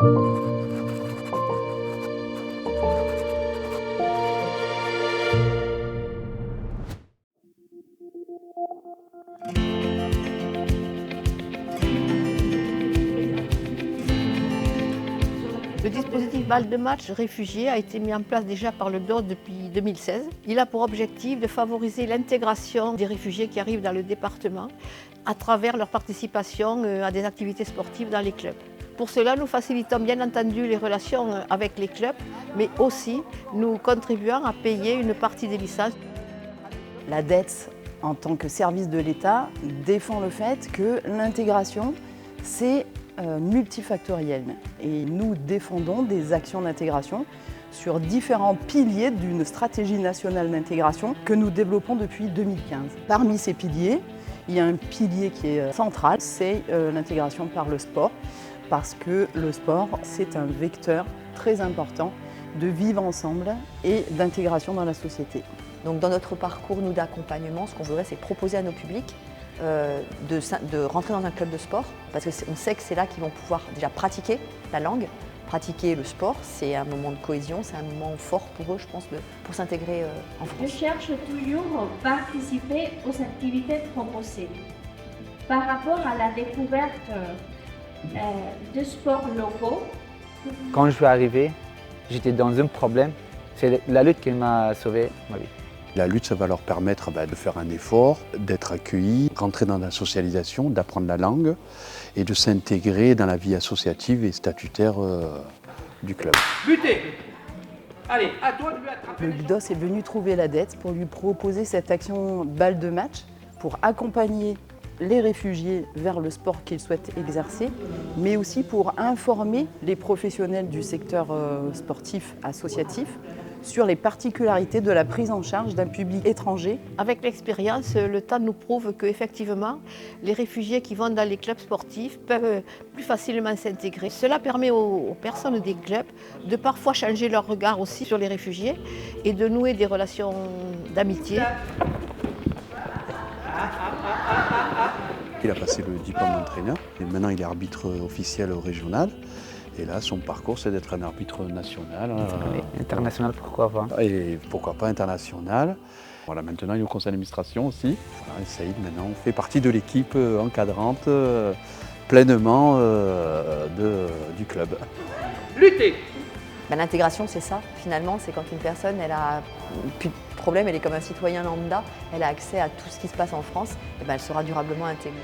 Le dispositif balle de match réfugiés a été mis en place déjà par le DOS depuis 2016. Il a pour objectif de favoriser l'intégration des réfugiés qui arrivent dans le département à travers leur participation à des activités sportives dans les clubs. Pour cela, nous facilitons bien entendu les relations avec les clubs, mais aussi nous contribuons à payer une partie des licences. La dette, en tant que service de l'État, défend le fait que l'intégration, c'est multifactoriel. Et nous défendons des actions d'intégration sur différents piliers d'une stratégie nationale d'intégration que nous développons depuis 2015. Parmi ces piliers, il y a un pilier qui est central, c'est l'intégration par le sport, parce que le sport, c'est un vecteur très important de vivre ensemble et d'intégration dans la société. Donc dans notre parcours, nous, d'accompagnement, ce qu'on voudrait, c'est proposer à nos publics de rentrer dans un club de sport, parce qu'on sait que c'est là qu'ils vont pouvoir déjà pratiquer la langue, pratiquer le sport. C'est un moment de cohésion, c'est un moment fort pour eux, je pense, pour s'intégrer en France. Je cherche toujours à participer aux activités proposées. Par rapport à la découverte de sports locaux. Quand je suis arrivé, j'étais dans un problème. C'est la lutte qui m'a sauvé ma vie. La lutte, ça va leur permettre de faire un effort, d'être accueillis, rentrer dans la socialisation, d'apprendre la langue et de s'intégrer dans la vie associative et statutaire du club. Butez! Allez, à toi de lui attraper. Le GDOS est venu trouver la dette pour lui proposer cette action balle de match pour accompagner les réfugiés vers le sport qu'ils souhaitent exercer, mais aussi pour informer les professionnels du secteur sportif associatif sur les particularités de la prise en charge d'un public étranger. Avec l'expérience, le temps nous prouve qu'effectivement, les réfugiés qui vont dans les clubs sportifs peuvent plus facilement s'intégrer. Cela permet aux personnes des clubs de parfois changer leur regard aussi sur les réfugiés et de nouer des relations d'amitié. Il a passé le diplôme d'entraîneur et maintenant il est arbitre officiel régional. Et là, son parcours, c'est d'être un arbitre national. International, pourquoi pas. Et pourquoi pas international. Voilà, maintenant, il est au conseil d'administration aussi. Voilà, et Saïd, maintenant, fait partie de l'équipe encadrante pleinement du club. Luttez! L'intégration, c'est ça, finalement, c'est quand une personne, elle a plus de problème, elle est comme un citoyen lambda, elle a accès à tout ce qui se passe en France, et elle sera durablement intégrée.